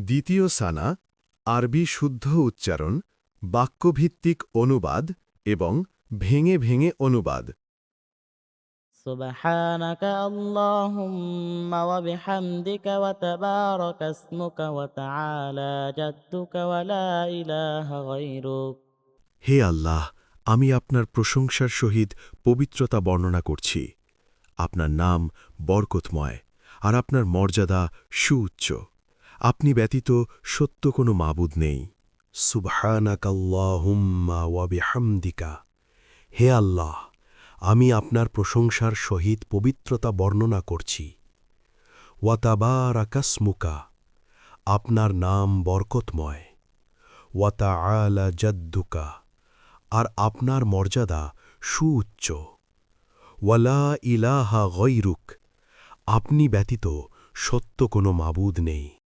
দ্বিতীয় সানা, আরবি শুদ্ধ উচ্চারণ, বাক্যভিত্তিক অনুবাদ এবং ভেঙে ভেঙে অনুবাদ। سبحانك اللهم وبحمدك وتبارك اسمك وتعالى جدك ولا إله غيرك। হে আল্লাহ, আমি আপনার প্রশংসার সহিত পবিত্রতা বর্ণনা করছি। আপনার নাম বরকতময়, আর আপনার মর্যাদা সুউচ্চ। আপনি ব্যতীত সত্য কোনো মাবুদ নেই। সুবহানাকাল্লাহুম্মা ওয়া বিহামদিকা। হে আল্লাহ, আমি আপনার প্রশংসার সহিত পবিত্রতা বর্ণনা করছি। ওয়া তাবারাকাসমুকা, আপনার নাম বরকতময়। ওয়া তাআলা জাদ্দুকা, আর আপনার মর্যাদা সুউচ্চ। ওয়ালা ইলাহা গৈরুক, আপনি ব্যতীত সত্য কোনো মাবুদ নেই।